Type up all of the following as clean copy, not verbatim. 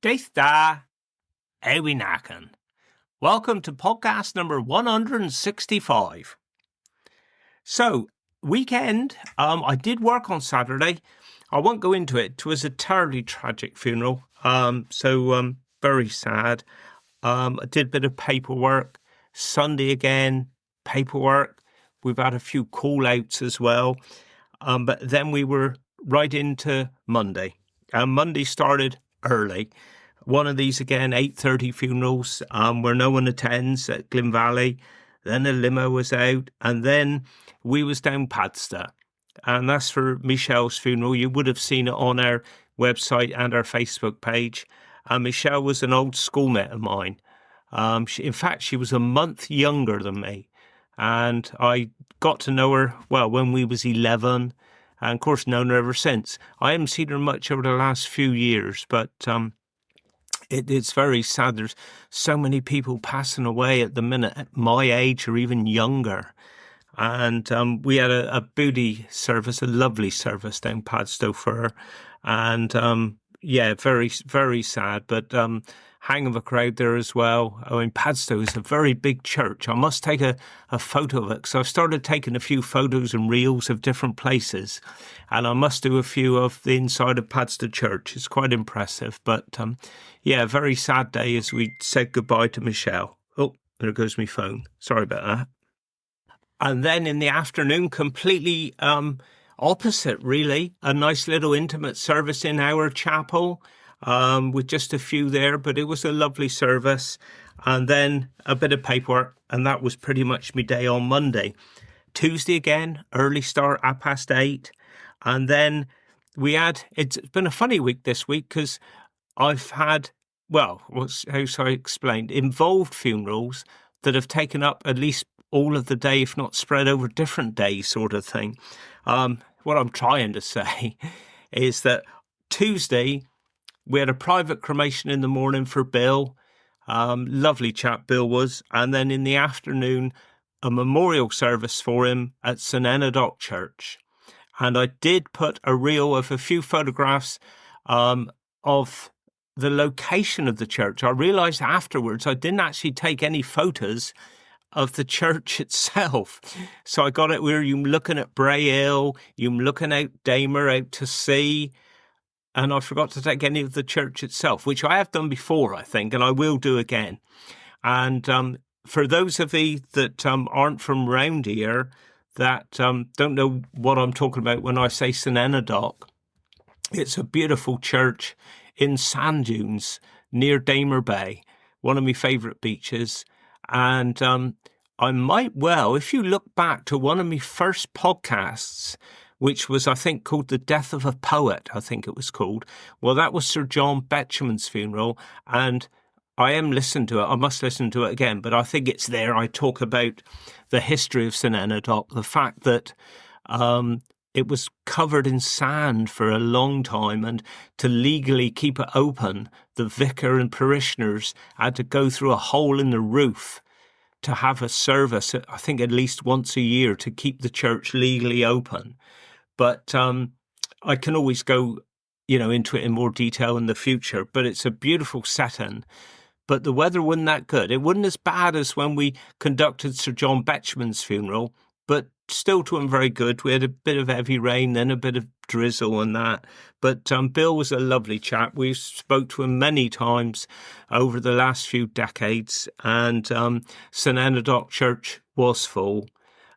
Deitha, Ewinakan. Welcome to podcast number 165. So, weekend, I did work on Saturday. I won't go into it. It was a terribly tragic funeral. Very sad. I did a bit of paperwork. Sunday again, paperwork. We've had a few call-outs as well. But then we were right into Monday. Monday started early. One of these again, 8:30 funerals, where no one attends at Glyn Valley. Then a limo was out, and then we was down Padstow. And that's for Michelle's funeral. You would have seen it on our website and our Facebook page. Michelle was an old schoolmate of mine. In fact, she was a month younger than me. And I got to know her, well, when we was 11. And of course, known her ever since. I haven't seen her much over the last few years, but it's very sad. There's so many people passing away at the minute at my age or even younger. And we had a booty service, a lovely service down Padstow for her. And very, very sad. But hang of a crowd there as well. I mean, Padstow is a very big church. I must take a photo of it because I've started taking a few photos and reels of different places. And I must do a few of the inside of Padstow Church. It's quite impressive. But very sad day as we said goodbye to Michelle. Oh, there goes my phone. Sorry about that. And then in the afternoon, completely opposite, really. A nice little intimate service in our chapel with just a few there, but it was a lovely service. And then a bit of paperwork, and that was pretty much my day on Monday. Tuesday again, early start at 8:30. And then it's been a funny week this week because I've had, how shall I explain, involved funerals that have taken up at least all of the day, if not spread over different days sort of thing. What I'm trying to say is that Tuesday, we had a private cremation in the morning for Bill. Lovely chap Bill was. And then in the afternoon, a memorial service for him at St. Enodoc Church. And I did put a reel of a few photographs of the location of the church. I realised afterwards I didn't actually take any photos of the church itself. So I got it where you're looking at Bray Hill, you're looking out Damer out to sea, and I forgot to take any of the church itself, which I have done before, I think, and I will do again. And for those of you that aren't from round here, that don't know what I'm talking about when I say St. Enodoc, it's a beautiful church in sand dunes near Damer Bay, one of my favourite beaches. And I might if you look back to one of my first podcasts, which was, I think, called The Death of a Poet, I think it was called. Well, that was Sir John Betjeman's funeral, and I am listening to it. I must listen to it again, but I think it's there. I talk about the history of St. Enodoc, the fact that it was covered in sand for a long time, and to legally keep it open, the vicar and parishioners had to go through a hole in the roof to have a service, I think at least once a year, to keep the church legally open. But I can always go, into it in more detail in the future. But it's a beautiful setting. But the weather wasn't that good. It wasn't as bad as when we conducted Sir John Betjeman's funeral, but still to him very good. We had a bit of heavy rain, then a bit of drizzle and that. But Bill was a lovely chap. We spoke to him many times over the last few decades, and St. Enodoc Church was full.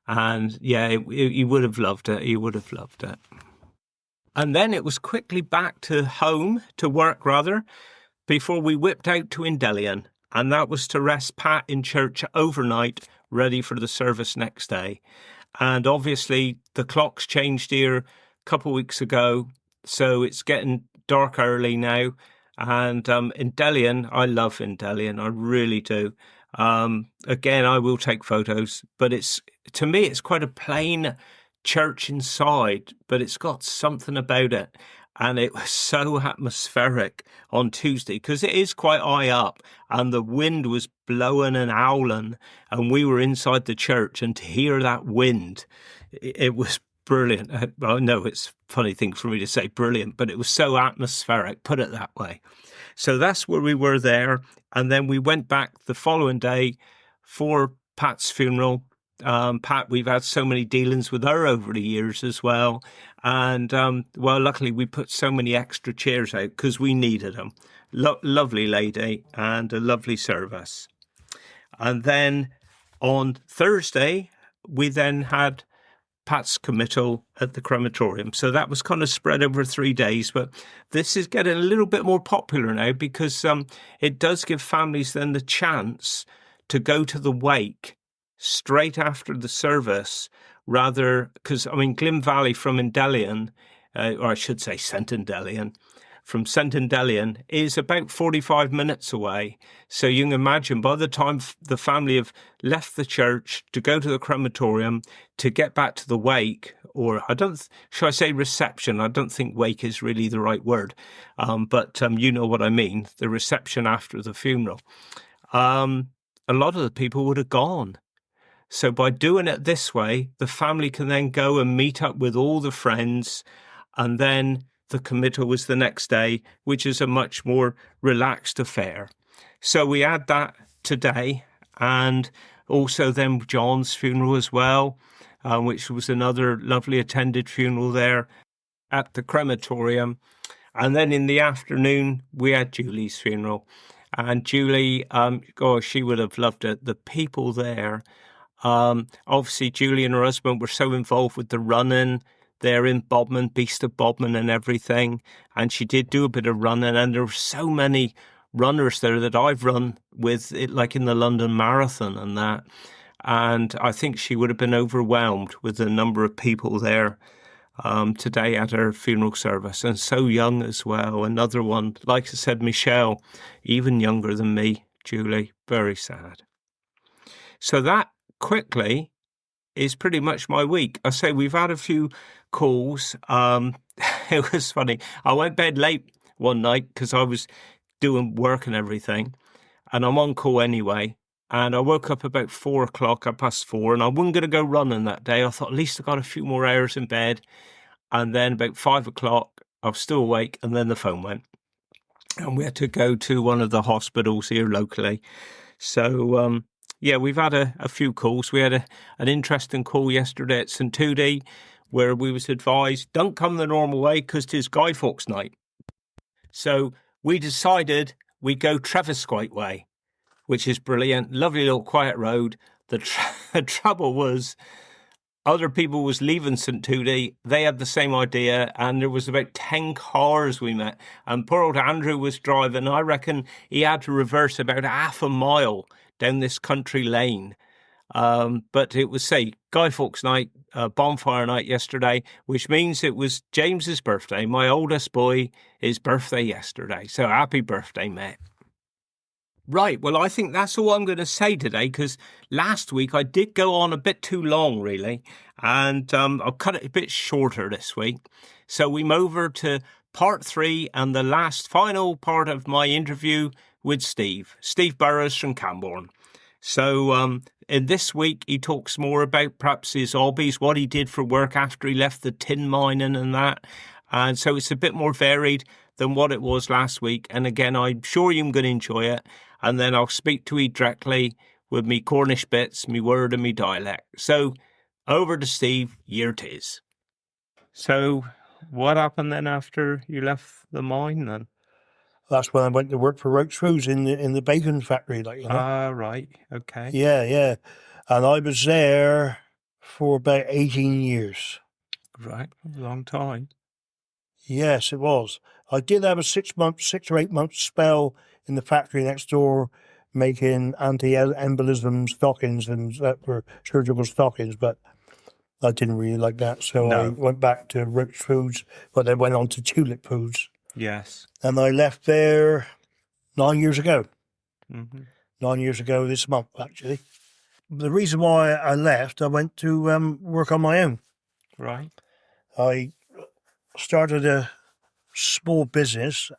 And he would have loved it. He would have loved it. And then it was quickly back to work, before we whipped out to Indelian. And that was to rest Pat in church overnight, ready for the service next day. And obviously the clocks changed here a couple of weeks ago, so it's getting dark early now. And Indelian, I love Indelian, I really do. Again, I will take photos, but to me, it's quite a plain church inside, but it's got something about it. And it was so atmospheric on Tuesday because it is quite high up and the wind was blowing and howling and we were inside the church, and to hear that wind, it was brilliant. Well, no, it's a funny thing for me to say brilliant, but it was so atmospheric, put it that way. So that's where we were there. And then we went back the following day for Pat's funeral. Pat, we've had so many dealings with her over the years as well. And, well, luckily we put so many extra chairs out because we needed them. Lovely lady and a lovely service. And then on Thursday, we then had Pat's committal at the crematorium. So that was kind of spread over 3 days. But this is getting a little bit more popular now because it does give families then the chance to go to the wake straight after the service, rather, because, I mean, Glyn Valley from Endellion, or I should say St. Endellion, from St. Endellion is about 45 minutes away. So you can imagine by the time the family have left the church to go to the crematorium, to get back to the wake, or shall I say reception? I don't think wake is really the right word, but you know what I mean, the reception after the funeral. A lot of the people would have gone. So by doing it this way, the family can then go and meet up with all the friends, and then the committal was the next day, which is a much more relaxed affair. So we had that today, and also then John's funeral as well, which was another lovely attended funeral there at the crematorium. And then in the afternoon, we had Julie's funeral. And Julie, she would have loved it. The people there, obviously Julie and her husband were so involved with the running there in Bodmin, Beast of Bodmin and everything. And she did do a bit of running, and there were so many runners there that I've run with, it, like in the London Marathon and that. And I think she would have been overwhelmed with the number of people there today at her funeral service, and so young as well. Another one, like I said, Michelle, even younger than me, Julie, very sad. So that quickly is pretty much my week. I say we've had a few calls. It was funny. I went to bed late one night because I was doing work and everything, and I'm on call anyway. And I woke up about 4 o'clock, 4:30, and I wasn't going to go running that day. I thought, at least I got a few more hours in bed. And then about 5 o'clock, I was still awake, and then the phone went. And we had to go to one of the hospitals here locally. So, yeah, we've had a few calls. We had an interesting call yesterday at St. Tudy, where we was advised, don't come the normal way because 'tis Guy Fawkes night. So we decided we'd go Trevesquite way, which is brilliant. Lovely little quiet road. The trouble was, other people was leaving St. Tudy. They had the same idea, and there was about 10 cars we met. And poor old Andrew was driving. I reckon he had to reverse about half a mile down this country lane. But it was, say, Guy Fawkes night, bonfire night yesterday, which means it was James's birthday. My oldest boy, his birthday yesterday. So happy birthday, mate. Right, well, I think that's all I'm going to say today, because last week I did go on a bit too long, really, and I'll cut it a bit shorter this week. So we move over to part 3 and the final part of my interview with Steve Burrows from Camborne. So in this week, he talks more about perhaps his hobbies, what he did for work after he left the tin mining and that. And so it's a bit more varied than what it was last week. And again, I'm sure you're going to enjoy it. And then I'll speak to you directly with me Cornish bits, me word and me dialect. So over to Steve, here it is. So what happened then after you left the mine then? That's when I went to work for Roach Foods in the bacon factory, like, you know. Ah, right, okay. Yeah. And I was there for about 18 years. Right, a long time. Yes, it was. I did have a 6 or 8 month spell in the factory next door, making anti-embolism stockings and that were surgical stockings, but I didn't really like that, so no. I went back to Roach Foods, but then went on to Tulip Foods. Yes. And I left there 9 years ago. Mm-hmm. 9 years ago this month, actually. The reason why I left, I went to work on my own. Right. I started a small business,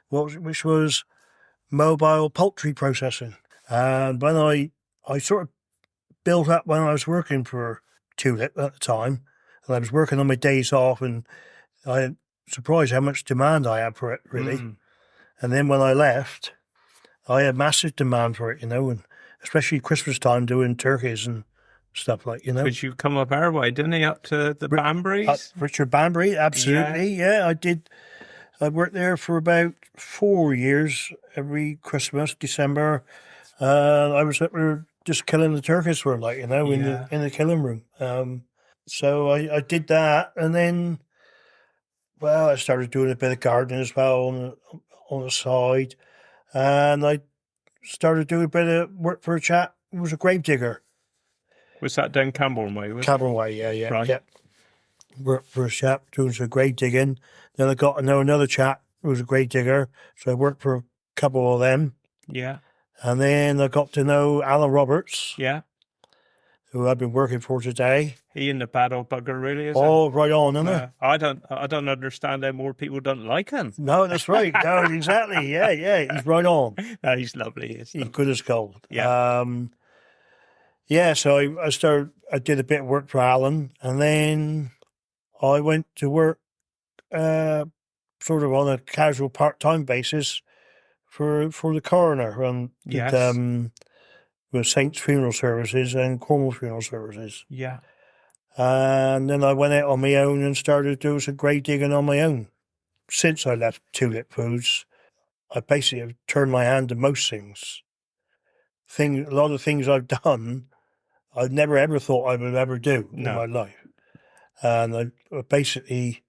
which was mobile poultry processing. And when I sort of built up when I was working for Tulip at the time, and I was working on my days off, and I was surprised how much demand I had for it, really. And then when I left, I had massive demand for it, and especially Christmas time doing turkeys and stuff like, Because you come up our way, didn't you, up to the Banburys? Richard Banbury, absolutely, yeah, I did. I worked there for about 4 years, every Christmas, December. I was up there just killing the turkeys for them, like, in the killing room. So I did that, and then, well, I started doing a bit of gardening as well on the side, and I started doing a bit of work for a chap who was a grave digger. Was that down Camborne Way? Camborne Way, yeah. Right. Yeah. Worked for a chap doing some grave digging. Then I got to know another chap who was a grave digger, so I worked for a couple of them. Yeah. And then I got to know Alan Roberts, Yeah. who I've been working for today. He and the bad old bugger, really, is Oh, right on, isn't it? I don't understand how more people don't like him. No, that's right. No, exactly. Yeah. He's right on. He's lovely. He's good as gold. Yeah. So I did a bit of work for Alan, and then I went to work sort of on a casual part-time basis for the coroner and with Saints Funeral Services and Cornwall Funeral Services. Yeah. And then I went out on my own and started doing some grave digging on my own. Since I left Tulip Foods, I basically have turned my hand to most things. A lot of things I've done, I never ever thought I would ever do in my life. And I basically,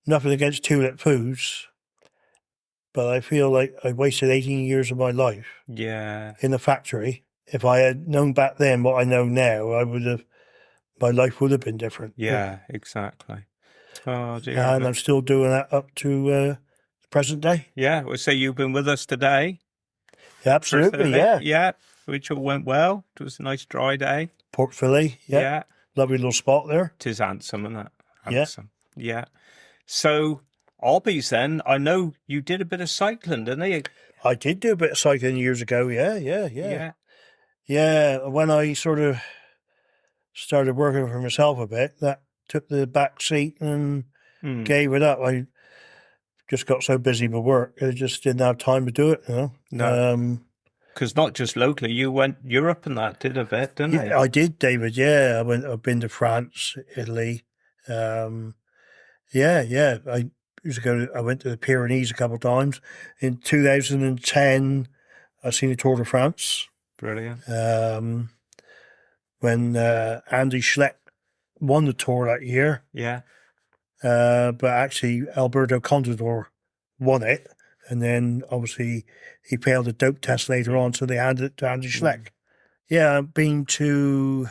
nothing against Tulip Foods, but I feel like I wasted 18 years of my life in the factory. If I had known back then what I know now, my life would have been different. Yeah, exactly. Oh, dear. And I'm still doing that up to the present day. Yeah, we'll say you've been with us today. Absolutely, yeah. Yeah, which all went well. It was a nice dry day. Port Philly, yeah. Lovely little spot there. 'Tis handsome, isn't it? Handsome. Yeah. So, hobbies then. I know you did a bit of cycling, didn't you? I did do a bit of cycling years ago, yeah. Yeah, when I sort of started working for myself a bit, that took the back seat and gave it up. I just got so busy with work, I just didn't have time to do it, No. Because not just locally, you went Europe and that, did a bit, didn't you? Yeah, I did, David, yeah. I've been to France, Italy. I went to the Pyrenees a couple of times. In 2010, I seen the Tour de France. Brilliant. When Andy Schleck won the Tour that year. Yeah. But actually, Alberto Contador won it. And then, obviously, he failed a dope test later on, so they handed it to Andy Schleck. Yeah, I've been to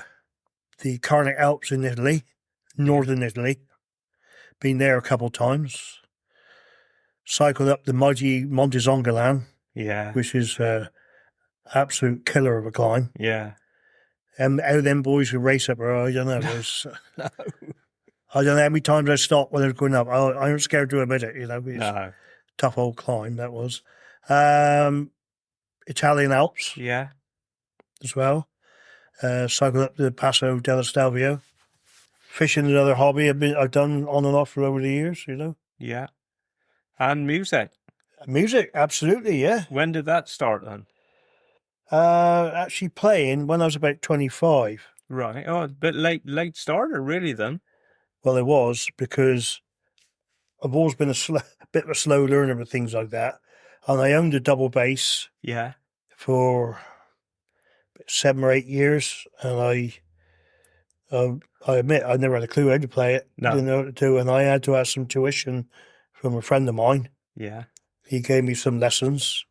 the Carnic Alps in Italy, northern Italy. Been there a couple of times. Cycled up the mighty Monte Zongolan, which is absolute killer of a climb. Yeah. And how them boys could race up there, I don't know. No. I don't know how many times I stopped when I was going up. I am scared to admit it, It's No. tough old climb, that was. Italian Alps. Yeah. As well. Cycled up the Passo dello Stelvio. Fishing is another hobby I've done on and off for over the years, Yeah. And music. Music, absolutely, yeah. When did that start then? Actually playing when I was about 25. Right. Oh, a bit late starter, really, then. Well, it was, because I've always been a bit of a slow learner with things like that. And I owned a double bass for 7 or 8 years. And I admit I never had a clue how to play it. No. Didn't know what to do. And I had to have some tuition from a friend of mine. Yeah. He gave me some lessons,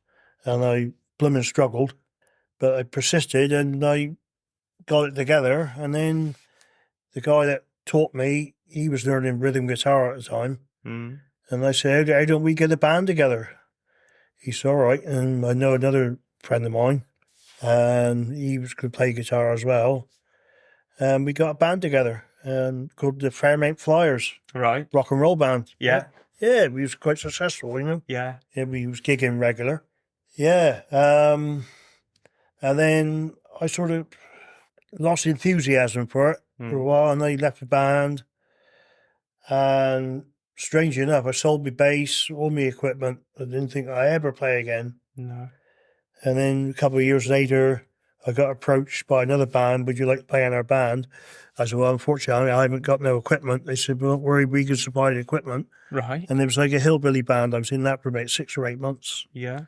and I blooming struggled. But I persisted, and I got it together. And then the guy that taught me, he was learning rhythm guitar at the time. Mm. And I said, how don't we get a band together? He said, all right. And I know another friend of mine, and he was going to play guitar as well. And we got a band together called the Fairmount Flyers. Right. Rock and roll band. Yeah. Yeah, we was quite successful, Yeah. Yeah, we was gigging regular. Yeah. And then I sort of lost enthusiasm for it for a while, and I left the band. And strangely enough, I sold my bass, all my equipment. I didn't think I'd ever play again. No. And then a couple of years later, I got approached by another band. Would you like to play in our band? I said, well, unfortunately, I haven't got no equipment. They said, well, don't worry, we can supply the equipment. Right. And it was like a hillbilly band. I was in that for about 6 or 8 months. Yeah.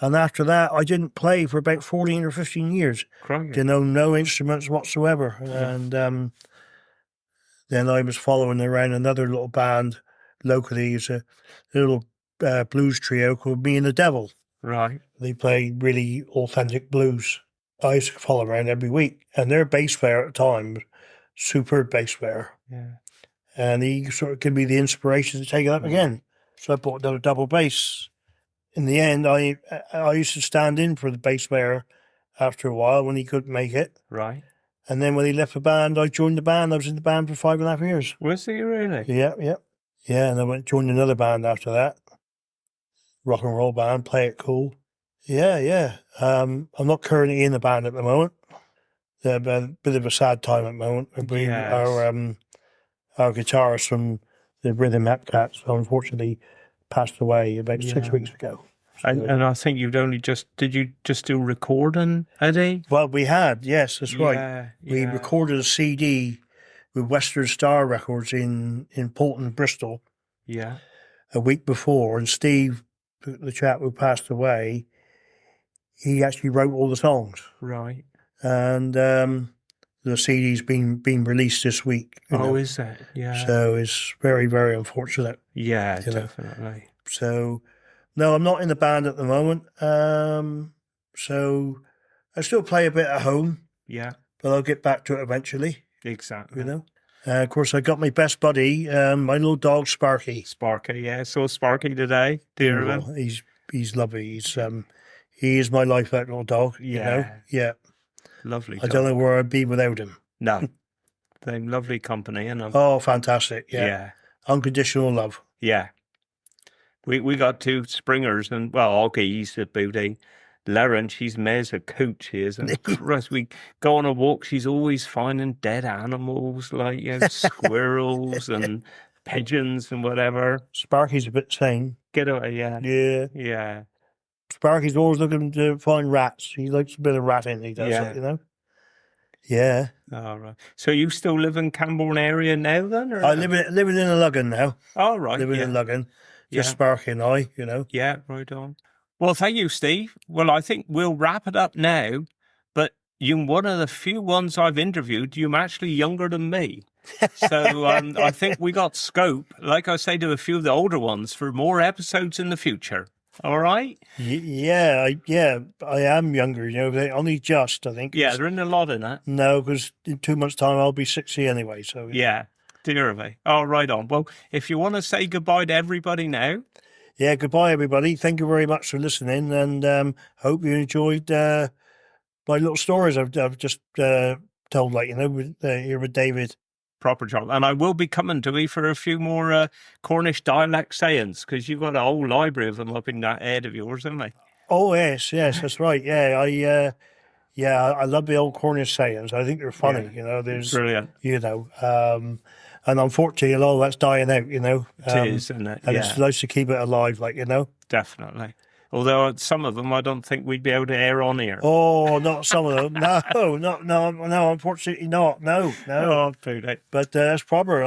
And after that, I didn't play for about 14 or 15 years. Crikey. Didn't own no instruments whatsoever. And then I was following around another little band locally. It's a little blues trio called Me and the Devil. Right. They played really authentic blues. I used to follow around every week. And their bass player at the time was superb bass player. Yeah. And he sort of gave me the inspiration to take it up again. So I bought another double bass. In the end, I used to stand in for the bass player after a while when he couldn't make it. Right. And then when he left the band, I joined the band. I was in the band for 5.5 years. Was he really? Yeah. Yeah, and I went joined another band after that. Rock and roll band, Play It Cool. Yeah. I'm not currently in the band at the moment. A bit of a sad time at the moment. Yes. Our guitarist from the Rhythm Cats unfortunately passed away about 6 weeks ago. And I think did you just do recording, Eddie? Well, we had, yes, that's right. Yeah. We recorded a CD with Western Star Records in Poulton, Bristol. Yeah. A week before, and Steve, the chap who passed away, he actually wrote all the songs. Right. And the CD's been released this week. Is it? Yeah. So it's very, very unfortunate. Yeah, definitely. So, no, I'm not in the band at the moment. So I still play a bit at home. Yeah. But I'll get back to it eventually. Exactly. Of course, I got my best buddy, my little dog Sparky. Sparky, yeah. So Sparky today, dear of him. He's lovely. He is my life, that little dog. Yeah. Lovely. I don't know where I'd be without him. No. They're lovely company, and oh, fantastic! Yeah. Unconditional love. Yeah. We got 2 springers, and Hawke, he's a beauty. Lauren, she's Ma's a coot, she is. And Christ, we go on a walk, she's always finding dead animals, like squirrels and pigeons and whatever. Sparky's a bit sane. Get away, yeah. Yeah. Sparky's always looking to find rats. He likes a bit of ratting, he does it, Yeah. All right. So you still live in Camborne area now then? Or? I living in a Luggan now. Oh, right. Living in Luggan. Just Sparky and I, Yeah, right on. Well, thank you, Steve. Well, I think we'll wrap it up now, but you're one of the few ones I've interviewed. You're actually younger than me. So I think we got scope, like I say to a few of the older ones, for more episodes in the future. All right? Yeah, I am younger, only just, I think. Yeah, there isn't a lot in it. No, because in 2 months' time I'll be 60 anyway, so. Yeah, dear me. Oh, right on. Well, if you want to say goodbye to everybody now. Yeah, goodbye, everybody. Thank you very much for listening, and hope you enjoyed my little stories I've just told, here with David. Proper job. And I will be coming to you for a few more Cornish dialect sayings, because you've got a whole library of them up in that head of yours, haven't you? Oh, yes, that's right. Yeah, I love the old Cornish sayings. I think they're funny, There's brilliant. And unfortunately, all that's dying out, It is, isn't it? And it's nice to keep it alive, Definitely. Although some of them I don't think we'd be able to air on here. Oh, not some of them. No, unfortunately not. No. Oh, Pooty. But that's proper,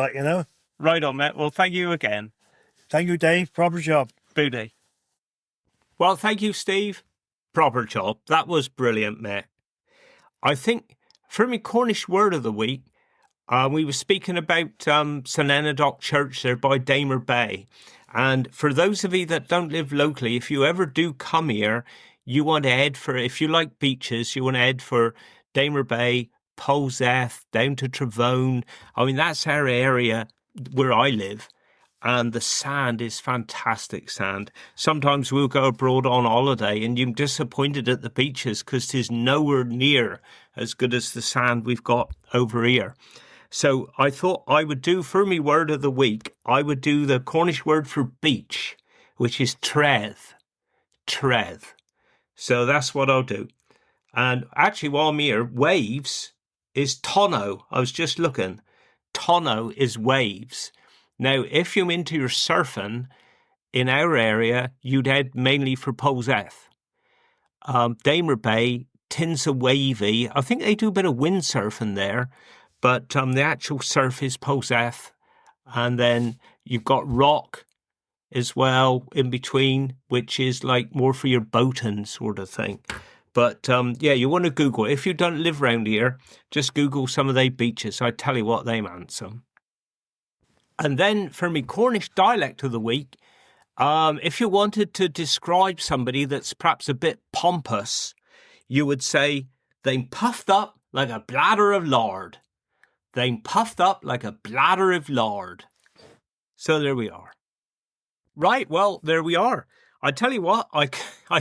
Right on, mate. Well, thank you again. Thank you, Dave. Proper job. Pooty. Well, thank you, Steve. Proper job. That was brilliant, mate. I think for me, Cornish word of the week, we were speaking about St Enedoc Church there by Damer Bay. And for those of you that don't live locally, if you ever do come here, you want to head for, if you like beaches, you want to head for Damer Bay, Poseth, down to Trevone. I mean, that's our area where I live. And the sand is fantastic sand. Sometimes we'll go abroad on holiday and you're disappointed at the beaches because 'tis nowhere near as good as the sand we've got over here. So I thought I would do, for me word of the week, I would do the Cornish word for beach, which is treth. Treth. So that's what I'll do. And actually, while I'm here, waves is tonneau. I was just looking. Tonneau is waves. Now, if you're into your surfing, in our area, you'd head mainly for Poseth. Damer Bay, Tinsa Wavy. I think they do a bit of windsurfing there, but the actual surf is Poseth. And then you've got Rock as well in between, which is like more for your boating sort of thing. But yeah, you want to Google. If you don't live around here, just Google some of they beaches. I tell you what, they handsome. And then for me Cornish dialect of the week, if you wanted to describe somebody that's perhaps a bit pompous, you would say, they'm puffed up like a bladder of lard. They'm puffed up like a bladder of lard. So there we are. Right, well, there we are. I tell you what, I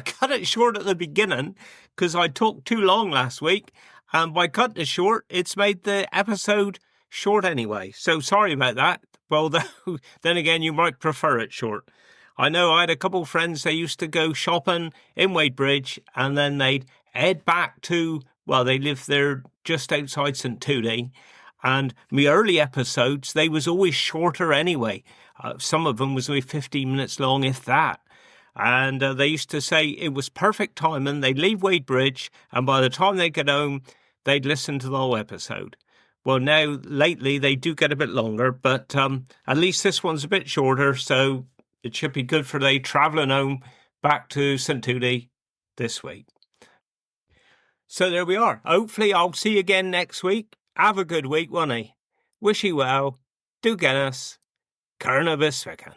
cut it short at the beginning because I talked too long last week. And by cutting it short, it's made the episode short anyway. So sorry about that. Well, then again, you might prefer it short. I know I had a couple of friends, they used to go shopping in Wadebridge and then they'd head back to, well, they lived there just outside St. Tootie. And my early episodes, they was always shorter anyway. Some of them was only 15 minutes long, if that. And they used to say it was perfect timing. They'd leave Wadebridge and by the time they get home, they'd listen to the whole episode. Well, now, lately, they do get a bit longer, but at least this one's a bit shorter, so it should be good for they travelling home back to St. Tootie this week. So there we are. Hopefully I'll see you again next week. Have a good week, won't I? Wish you well. Do get us. Carnabis Vican.